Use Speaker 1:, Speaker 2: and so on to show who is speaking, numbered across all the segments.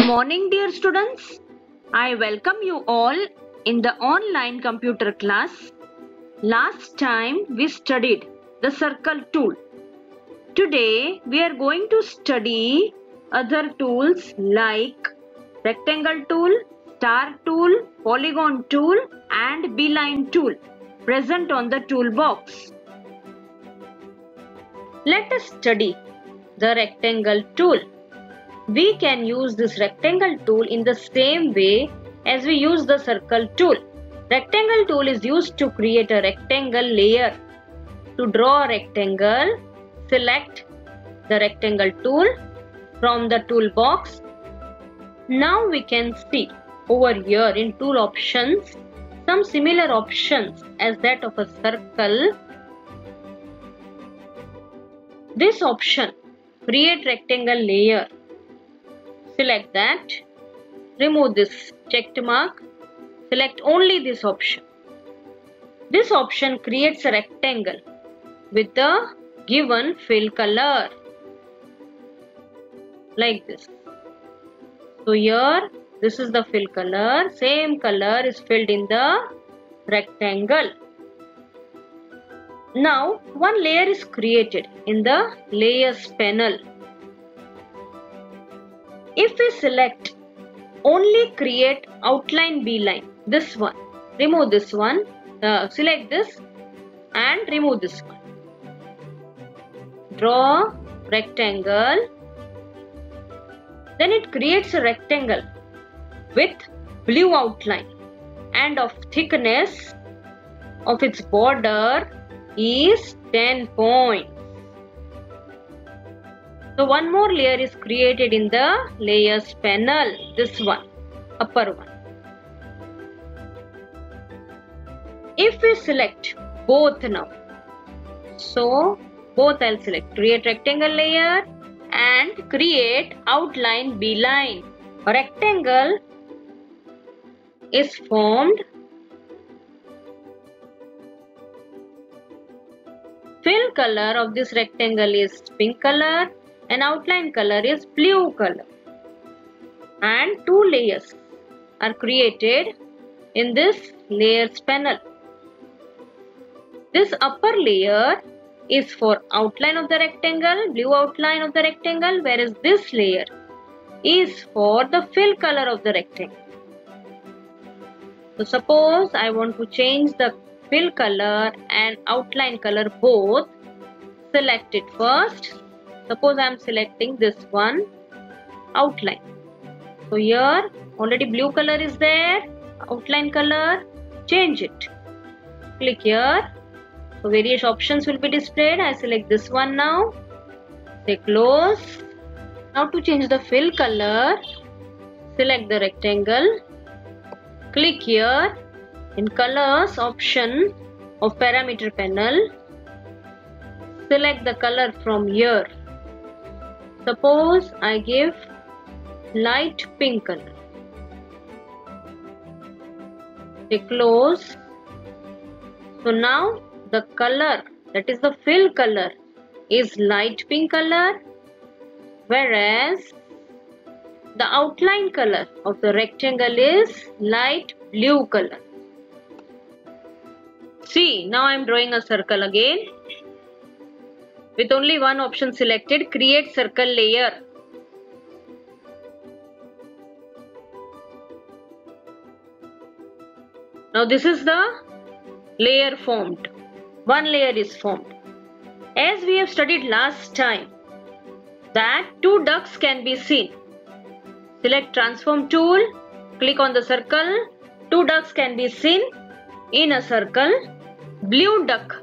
Speaker 1: morning, dear students. I welcome you all in the online computer class. Last time we studied the circle tool. Today we are going to study other tools like rectangle tool, star tool, polygon tool and beeline tool present on the toolbox. Let us study the rectangle tool. We can use this rectangle tool in the same way as we use the circle tool. Rectangle tool is used to create a rectangle layer. To draw a rectangle, select the rectangle tool from the toolbox. Now we can see over here in tool options some similar options as that of a circle. This option, create rectangle layer. Select that, remove this checked mark, select only this option. This option creates a rectangle with the given fill color like this. So here this is the fill color, same color is filled in the rectangle. Now one layer is created in the layers panel. If we select only create outline beeline, this one, remove this one, select this and remove this one. Draw rectangle. Then it creates a rectangle with blue outline and of thickness of its border is 10 points. So one more layer is created in the layers panel, this one, upper one. If we select both now, so both I'll select, create rectangle layer and create outline beeline. A rectangle is formed. Fill color of this rectangle is pink color and outline color is blue color. And two layers are created in this layers panel. This upper layer is for outline of the rectangle, blue outline of the rectangle, whereas this layer is for the fill color of the rectangle. So suppose I want to change the fill color and outline color both. Select it first. Suppose I am selecting this one, outline. So here already blue color is there, outline color, change it. Click here. So various options will be displayed. I select this one now. Say close. Now to change the fill color, select the rectangle. Click here in colors option of parameter panel. Select the color from here. Suppose I give light pink color. Say close. So now the color, that is the fill color, is light pink color, whereas the outline color of the rectangle is light blue color. See, now I am drawing a circle again. With only one option selected, create circle layer. Now this is the layer formed. One layer is formed. As we have studied last time, that two ducks can be seen. Select transform tool, click on the circle. Two ducks can be seen in a circle. Blue duck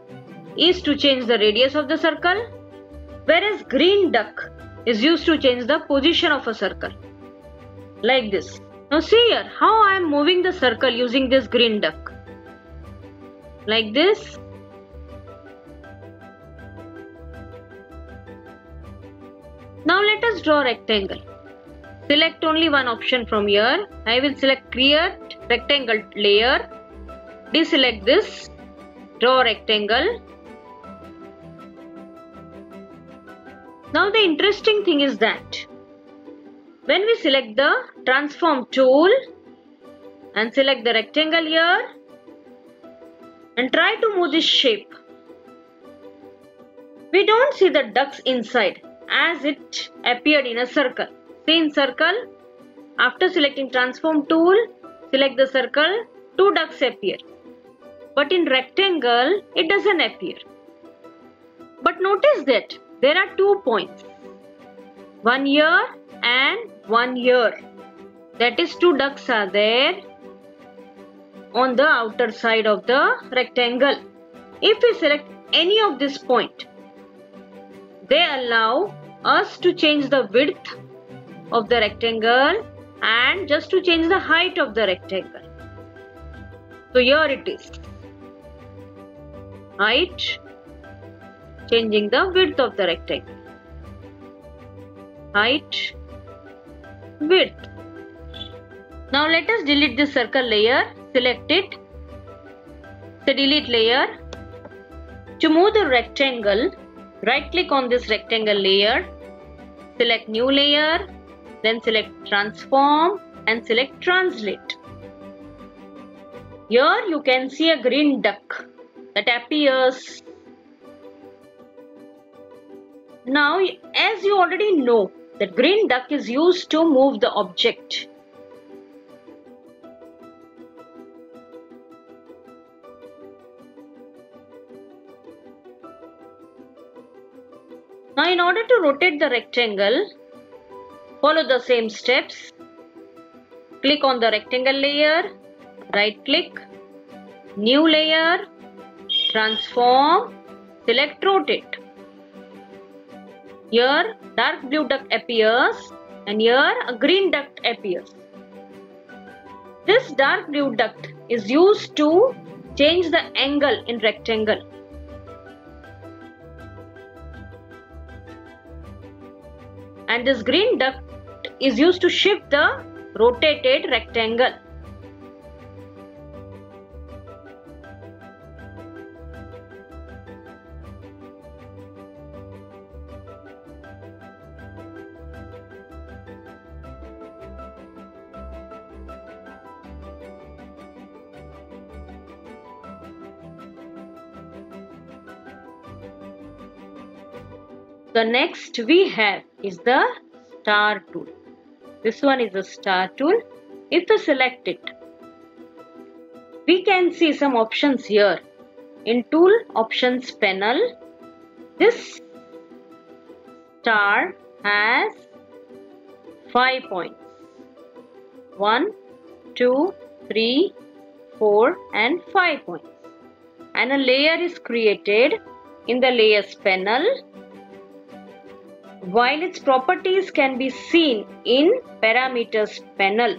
Speaker 1: is to change the radius of the circle, whereas green duck is used to change the position of a circle. Like this. Now see here how I am moving the circle using this green duck. Like this. Now let us draw a rectangle. Select only one option from here. I will select create rectangle layer. Deselect this. Draw a rectangle. Now the interesting thing is that When we select the transform tool and select the rectangle here and try to move this shape, we don't see the ducks inside as it appeared in a circle. See in circle, after selecting transform tool, select the circle, 2 ducks appear. But in rectangle, it doesn't appear. But notice that there are 2 points, one here and one here. That is 2 ducks are there on the outer side of the rectangle. If we select any of this point, they allow us to change the width of the rectangle and just to change the height of the rectangle. So here it is. Height, changing the width of the rectangle. Height, width. Now let us delete this circle layer. Select it. So delete layer. To move the rectangle, right click on this rectangle layer. Select new layer. Then select transform and select translate. Here you can see a green duck that appears. Now, as you already know, that green duck is used to move the object. Now, in order to rotate the rectangle, follow the same steps. Click on the rectangle layer, right click, new layer, transform, select rotate. Here dark blue duck appears and here a green duck appears. This dark blue duck is used to change the angle in rectangle. And this green duck is used to shift the rotated rectangle. The next we have is the star tool. This one is the star tool. If we select it, we can see some options here. In tool options panel, this star has 5 points. 1, 2, 3, 4 and 5 points. And a layer is created in the layers panel, while its properties can be seen in parameters panel.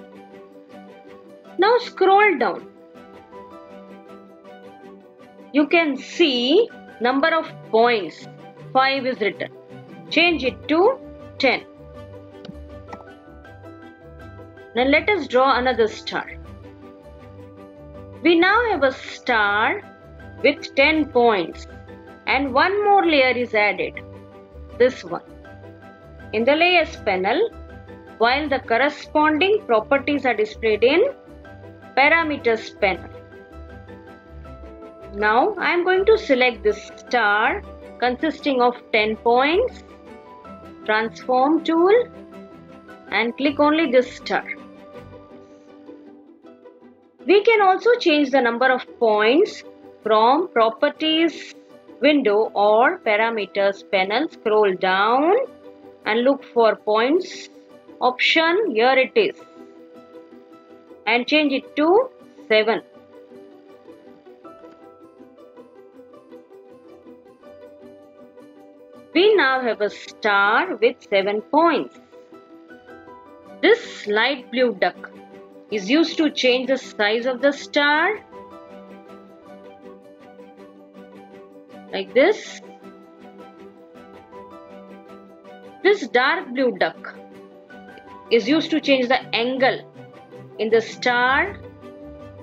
Speaker 1: Now scroll down. You can see number of points. 5 is written. Change it to 10. Now let us draw another star. We now have a star with 10 points and one more layer is added. This one. In the layers panel, while the corresponding properties are displayed in parameters panel. Now I am going to select this star consisting of 10 points, transform tool and click only this star. We can also change the number of points from properties window or parameters panel. Scroll down and look for points option. Here it is. And change it to 7. We now have a star with 7 points. This light blue duck is used to change the size of the star. Like this. This dark blue duck is used to change the angle in the star,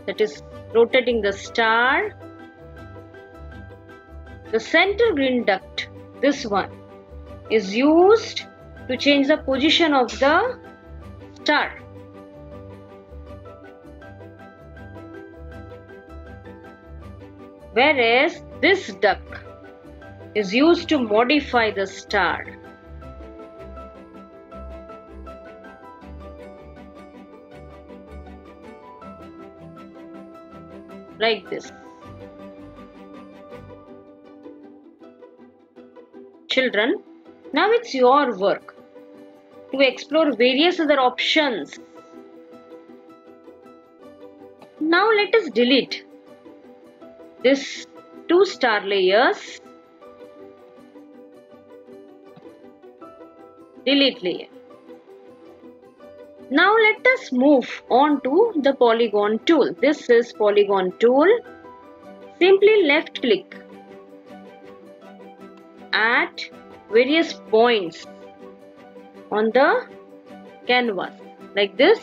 Speaker 1: that is rotating the star. The center green duck, this one, is used to change the position of the star. Whereas this duck is used to modify the star. Like this. Children, now it's your work to explore various other options. Now let us delete this 2 star layers. Delete layer. Now let us move on to the polygon tool. This is polygon tool. Simply left click at various points on the canvas like this.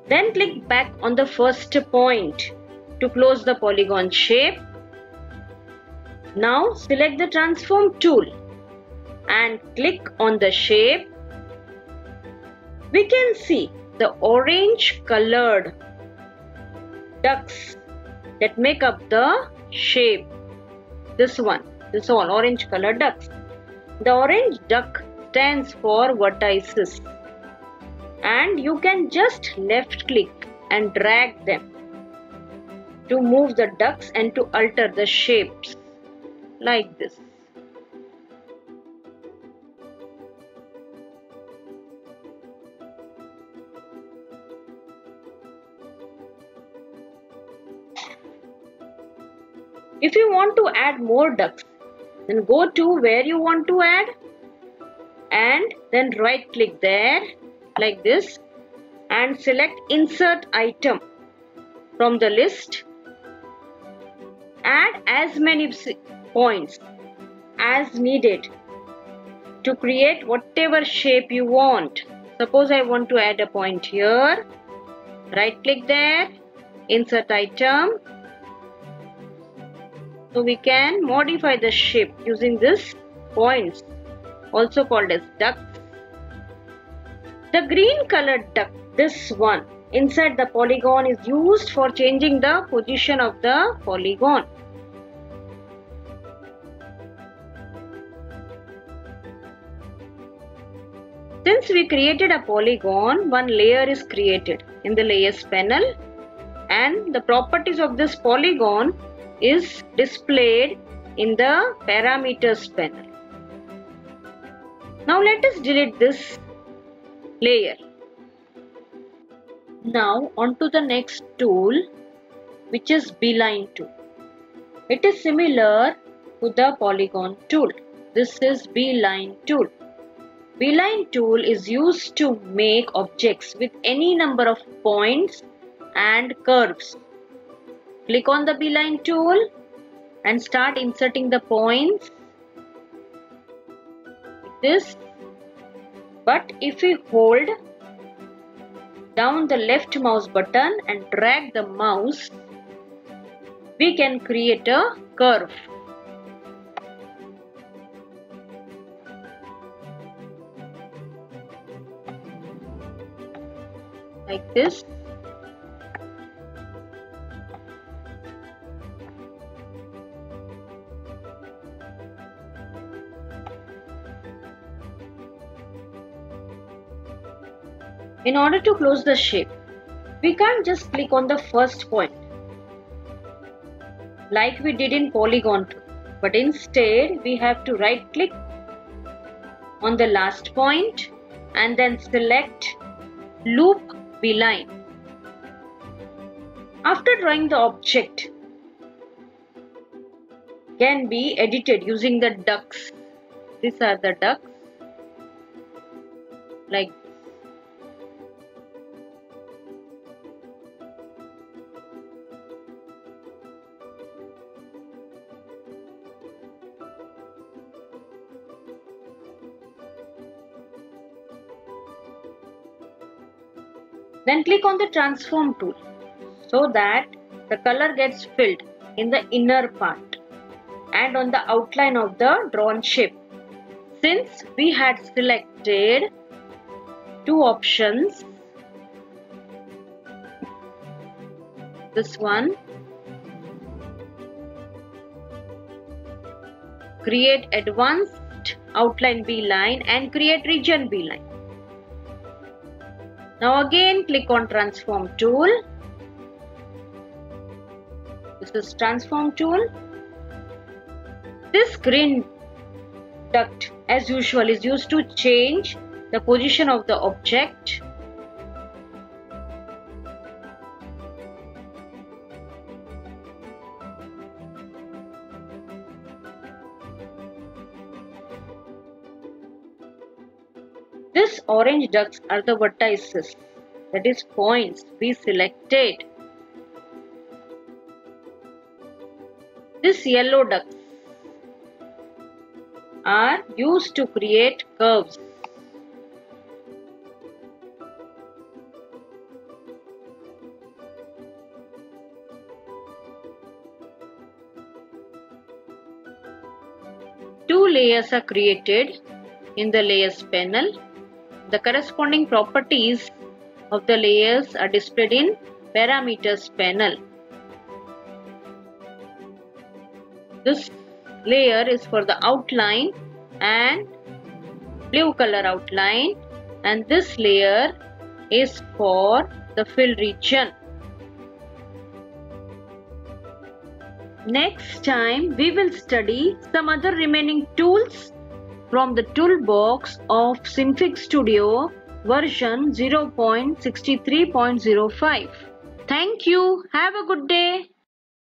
Speaker 1: Then click back on the first point to close the polygon shape. Now select the transform tool and click on the shape. We can see the orange colored ducks that make up the shape. This one, this all orange colored ducks. The orange duck stands for vertices, and you can just left click and drag them to move the ducks and to alter the shapes like this. If you want to add more ducks, then go to where you want to add and then right click there like this and select insert item from the list. Add as many points as needed to create whatever shape you want. Suppose I want to add a point here. Right click there, insert item. So we can modify the shape using this points, also called as ducks. The green colored duck, this one, inside the polygon is used for changing the position of the polygon. Since we created a polygon, one layer is created in the layers panel, and the properties of this polygon is displayed in the parameters panel. Now let us delete this layer. Now onto the next tool, which is beeline tool. It is similar to the polygon tool. This is beeline tool. Beeline tool is used to make objects with any number of points and curves. Click on the beeline tool and start inserting the points like this. But if we hold down the left mouse button and drag the mouse, we can create a curve. Like this. In order to close the shape, we can't just click on the first point like we did in polygon tool, but instead we have to right click on the last point and then select loop beeline. After drawing, the object can be edited using the ducks. These are the ducks like this. Then click on the transform tool so that the color gets filled in the inner part. and on the outline of the drawn shape. Since we had selected two options, this one, create advanced outline B line and create region B line. Now again click on transform tool. This is transform tool. This green duct as usual is used to change the position of the object. This orange ducts are the vertices, that is points we selected. This yellow ducts are used to create curves. Two layers are created in the layers panel. The corresponding properties of the layers are displayed in parameters panel. This layer is for the outline and blue color outline, and this layer is for the fill region. Next time we will study some other remaining tools from the toolbox of Synfig Studio version 0.63.05. Thank you. Have a good day.